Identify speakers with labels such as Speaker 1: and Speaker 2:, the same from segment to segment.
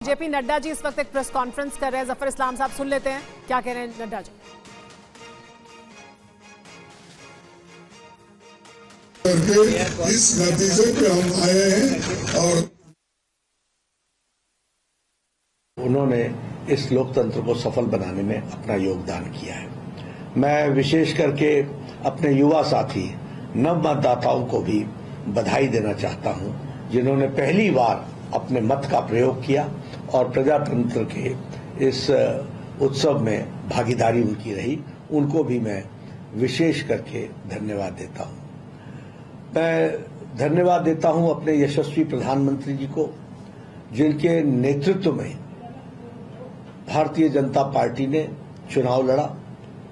Speaker 1: JP Nadda ji इस वक्त एक प्रेस कॉन्फ्रेंस कर रहे हैं। जफर इस्लाम साहब सुन लेते हैं क्या कह रहे हैं नड्डा जी।
Speaker 2: इस नतीजे पे हम आए हैं और
Speaker 3: उन्होंने इस लोकतंत्र को सफल बनाने में अपना योगदान किया है। मैं विशेष करके अपने युवा साथी नव मतदाताओं को भी बधाई देना चाहता हूं, जिन्होंने पहली बार अपने मत का प्रयोग किया और प्रजातंत्र के इस उत्सव में भागीदारी उनकी रही। उनको भी मैं विशेष करके धन्यवाद देता हूं। मैं धन्यवाद देता हूं अपने यशस्वी प्रधानमंत्री जी को, जिनके नेतृत्व में भारतीय जनता पार्टी ने चुनाव लड़ा,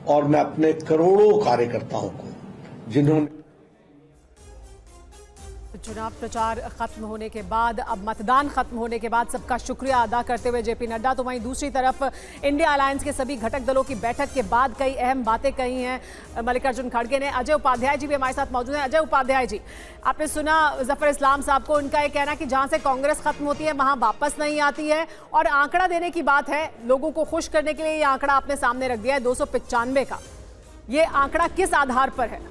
Speaker 3: और मैं अपने करोड़ों कार्यकर्ताओं को, जिन्होंने
Speaker 1: चुनाव प्रचार खत्म होने के बाद, अब मतदान खत्म होने के बाद सबका शुक्रिया अदा करते हुए जेपी नड्डा, तो वहीं दूसरी तरफ इंडिया अलायंस के सभी घटक दलों की बैठक के बाद कई अहम बातें कही हैं मल्लिकार्जुन खड़गे ने। अजय उपाध्याय जी भी हमारे साथ मौजूद हैं। अजय उपाध्याय जी, आपने सुना जफर इस्लाम साहब को, उनका ये कहना कि जहां से कांग्रेस खत्म होती है वहां वापस नहीं आती है, और आंकड़ा देने की बात है, लोगों को खुश करने के लिए ये आंकड़ा आपने सामने रख दिया है 295 का। ये आंकड़ा किस आधार पर है?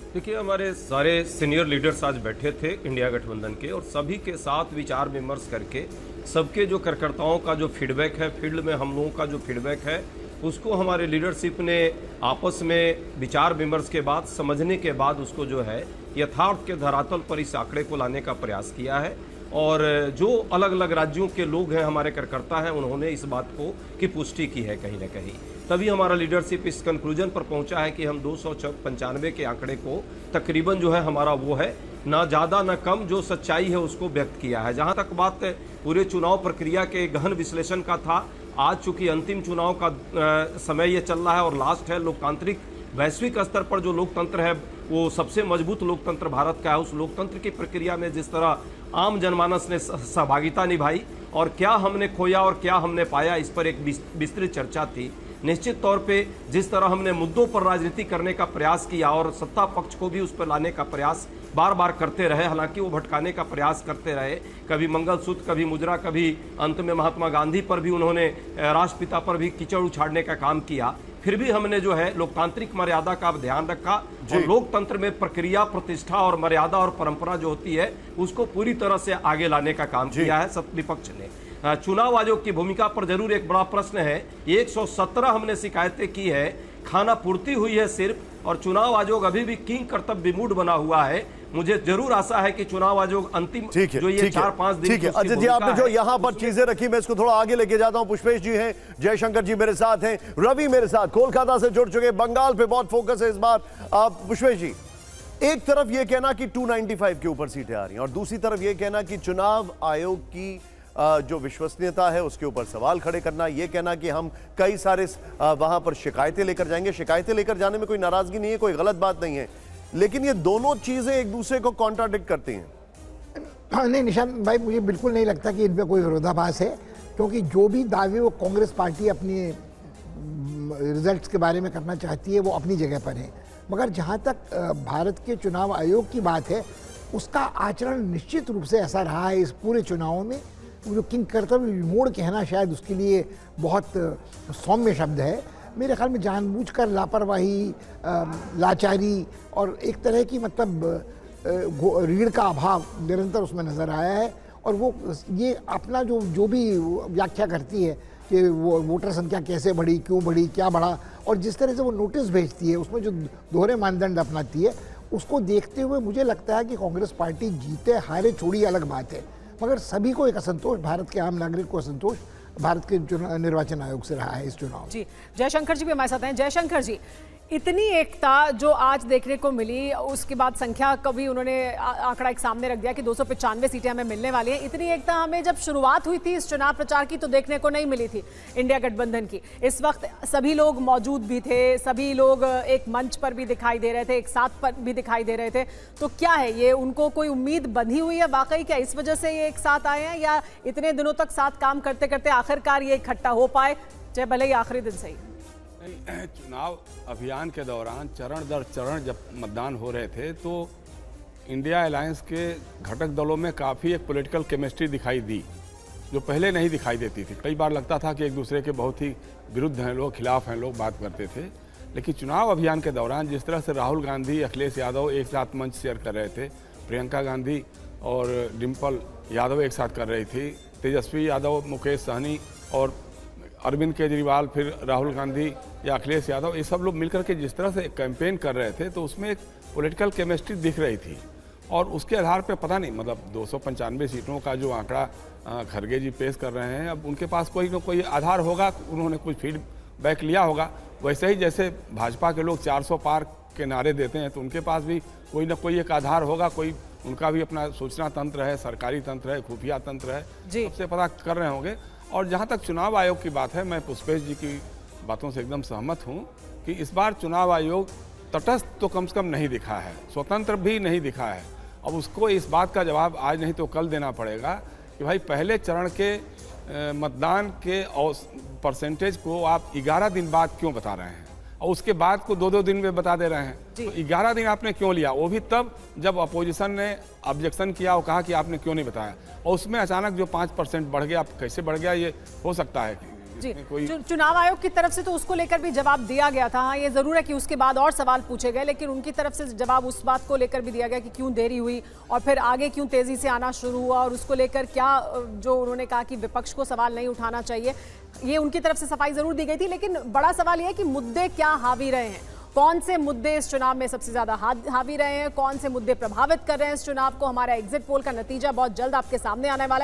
Speaker 4: देखिए, हमारे सारे सीनियर लीडर्स आज बैठे थे इंडिया गठबंधन के, और सभी के साथ विचार विमर्श करके सबके जो कार्यकर्ताओं का जो फीडबैक है, फील्ड में हम लोगों का जो फीडबैक है, उसको हमारे लीडरशिप ने आपस में विचार विमर्श के बाद, समझने के बाद उसको जो है यथार्थ के धरातल पर इस आंकड़े को लाने का प्रयास किया है। और जो अलग अलग राज्यों के लोग हैं, हमारे कार्यकर्ता हैं, उन्होंने इस बात को की पुष्टि की है कहीं ना कहीं। तभी हमारा लीडरशिप इस कंक्लूजन पर पहुंचा है कि हम 295 के आंकड़े को तकरीबन जो है हमारा वो है, ना ज़्यादा ना कम, जो सच्चाई है उसको व्यक्त किया है। जहां तक बात पूरे चुनाव प्रक्रिया के गहन विश्लेषण का था, आज चूंकि अंतिम चुनाव का समय ये चल रहा है और लास्ट है, लोकतांत्रिक वैश्विक स्तर पर जो लोकतंत्र है वो सबसे मजबूत लोकतंत्र भारत का है। उस लोकतंत्र की प्रक्रिया में जिस तरह आम जनमानस ने सहभागिता निभाई और क्या हमने खोया और क्या हमने पाया, इस पर एक विस्तृत चर्चा थी। निश्चित तौर पे जिस तरह हमने मुद्दों पर राजनीति करने का प्रयास किया और सत्ता पक्ष को भी उस पर लाने का प्रयास बार बार करते रहे, हालांकि वो भटकाने का प्रयास करते रहे, कभी मंगलसूत्र, कभी मुद्रा, कभी अंत में महात्मा गांधी पर भी उन्होंने, राष्ट्रपिता पर भी कीचड़ उछाड़ने का काम किया, फिर भी हमने जो है लोकतांत्रिक मर्यादा का ध्यान रखा और लोकतंत्र में प्रक्रिया, प्रतिष्ठा और मर्यादा और परंपरा जो होती है उसको पूरी तरह से आगे लाने का काम किया है विपक्ष ने। चुनाव आयोग की भूमिका पर जरूर एक बड़ा प्रश्न है। 117 हमने शिकायतें की है, खाना पूर्ति हुई है सिर्फ, और चुनाव आयोग अभी भी किंग कर्तव्य विमूढ़ बना हुआ है। मुझे जरूर आशा है कि चुनाव आयोग अंतिम जो ये 4-5 दिन,
Speaker 5: ठीक है अजय जी, आपने जो यहाँ पर चीजें रखी, मैं इसको थोड़ा आगे लेके जाता हूँ। पुष्पेश जी हैं, जयशंकर जी मेरे साथ हैं, रवि मेरे साथ कोलकाता से जुड़ चुके, बंगाल पे बहुत फोकस है इस बार। पुष्पेश जी, एक तरफ ये कहना कि 295 के ऊपर सीटें आ रही हैं, और दूसरी तरफ ये कहना कि चुनाव आयोग की जो विश्वसनीयता है उसके ऊपर सवाल खड़े करना, यह कहना कि हम कई सारे वहां पर शिकायतें लेकर जाएंगे। शिकायतें लेकर जाने में कोई नाराजगी नहीं है, कोई गलत बात नहीं है, लेकिन ये दोनों चीजें एक दूसरे को कॉन्ट्राडिक्ट करती हैं।
Speaker 6: नहीं निशांत भाई, मुझे बिल्कुल नहीं लगता कि इनमें कोई विरोधाभास है, क्योंकि जो भी दावे वो कांग्रेस पार्टी अपने रिजल्ट्स के बारे में करना चाहती है वो अपनी जगह पर है, मगर जहाँ तक भारत के चुनाव आयोग की बात है, उसका आचरण निश्चित रूप से ऐसा रहा है इस पूरे चुनाव में। जो किंग कर्तव्य विमूढ़ कहना शायद उसके लिए बहुत सौम्य शब्द है। मेरे ख्याल में जानबूझकर लापरवाही, लाचारी और एक तरह की मतलब रीढ़ का अभाव निरंतर उसमें नज़र आया है। और वो ये अपना जो भी व्याख्या करती है कि वो वोटर संख्या कैसे बढ़ी, क्यों बढ़ी, क्या बढ़ा, और जिस तरह से वो नोटिस भेजती है उसमें जो दोहरे मानदंड अपनाती है, उसको देखते हुए मुझे लगता है कि कांग्रेस पार्टी जीते हारे छोड़ी अलग बात है, मगर सभी को एक असंतोष, भारत के आम नागरिक को असंतोष भारत के निर्वाचन आयोग से रहा है इस चुनाव।
Speaker 1: जी, जयशंकर जी भी हमारे साथ हैं। जयशंकर जी, इतनी एकता जो आज देखने को मिली, उसके बाद संख्या कभी उन्होंने आंकड़ा एक सामने रख दिया कि 295 सीटें हमें मिलने वाली हैं। इतनी एकता हमें जब शुरुआत हुई थी इस चुनाव प्रचार की तो देखने को नहीं मिली थी इंडिया गठबंधन की। इस वक्त सभी लोग मौजूद भी थे, सभी लोग एक मंच पर भी दिखाई दे रहे थे, एक साथ पर भी दिखाई दे रहे थे, तो क्या है ये, उनको कोई उम्मीद बंधी हुई है वाकई? क्या इस वजह से ये एक साथ आए हैं, या इतने दिनों तक साथ काम करते करते आखिरकार ये इकट्ठा हो पाए, चाहे भले ही आखिरी दिन सही?
Speaker 7: चुनाव अभियान के दौरान चरण दर चरण जब मतदान हो रहे थे तो इंडिया अलायंस के घटक दलों में काफ़ी एक पॉलिटिकल केमिस्ट्री दिखाई दी, जो पहले नहीं दिखाई देती थी। कई बार लगता था कि एक दूसरे के बहुत ही विरुद्ध हैं लोग, खिलाफ हैं लोग, बात करते थे। लेकिन चुनाव अभियान के दौरान जिस तरह से राहुल गांधी, अखिलेश यादव एक साथ मंच शेयर कर रहे थे, प्रियंका गांधी और डिम्पल यादव एक साथ कर रही थी, तेजस्वी यादव, मुकेश सहनी और अरविंद केजरीवाल, फिर राहुल गांधी या अखिलेश यादव, ये सब लोग मिलकर के जिस तरह से कैंपेन कर रहे थे, तो उसमें एक पॉलिटिकल केमिस्ट्री दिख रही थी। और उसके आधार पे पता नहीं, मतलब 295 सीटों का जो आंकड़ा खरगे जी पेश कर रहे हैं, अब उनके पास कोई ना कोई आधार होगा, उन्होंने कुछ फीडबैक लिया होगा। वैसे ही जैसे भाजपा के लोग 400 पार के नारे देते हैं, तो उनके पास भी कोई ना कोई एक आधार होगा, कोई उनका भी अपना सूचना तंत्र है, सरकारी तंत्र है, खुफिया तंत्र है, सबसे पता कर रहे होंगे। और जहाँ तक चुनाव आयोग की बात है, मैं पुष्पेश जी की बातों से एकदम सहमत हूँ कि इस बार चुनाव आयोग तटस्थ तो कम से कम नहीं दिखा है, स्वतंत्र भी नहीं दिखा है। अब उसको इस बात का जवाब आज नहीं तो कल देना पड़ेगा कि भाई पहले चरण के मतदान के परसेंटेज को आप 11 दिन बाद क्यों बता रहे हैं, और उसके बाद को 2-2 दिन में बता दे रहे हैं। तो 11 दिन आपने क्यों लिया, वो भी तब जब अपोजिशन ने ऑब्जेक्शन किया और कहा कि आपने क्यों नहीं बताया, और उसमें अचानक जो 5% बढ़ गया, कैसे बढ़ गया ये हो सकता है
Speaker 1: जी।
Speaker 7: कोई
Speaker 1: चुनाव आयोग की तरफ से तो उसको लेकर भी जवाब दिया गया था। हाँ, ये जरूर है कि उसके बाद और सवाल पूछे गए, लेकिन उनकी तरफ से जवाब उस बात को लेकर भी दिया गया कि क्यों देरी हुई और फिर आगे क्यों तेजी से आना शुरू हुआ, और उसको लेकर क्या जो उन्होंने कहा कि विपक्ष को सवाल नहीं उठाना चाहिए, ये उनकी तरफ से सफाई जरूर दी गई थी। लेकिन बड़ा सवाल यह है कि मुद्दे क्या हावी रहे हैं, कौन से मुद्दे इस चुनाव में सबसे ज्यादा हावी रहे हैं, कौन से मुद्दे प्रभावित कर रहे हैं इस चुनाव को। हमारा एग्जिट पोल का नतीजा बहुत जल्द आपके सामने आने वाला है।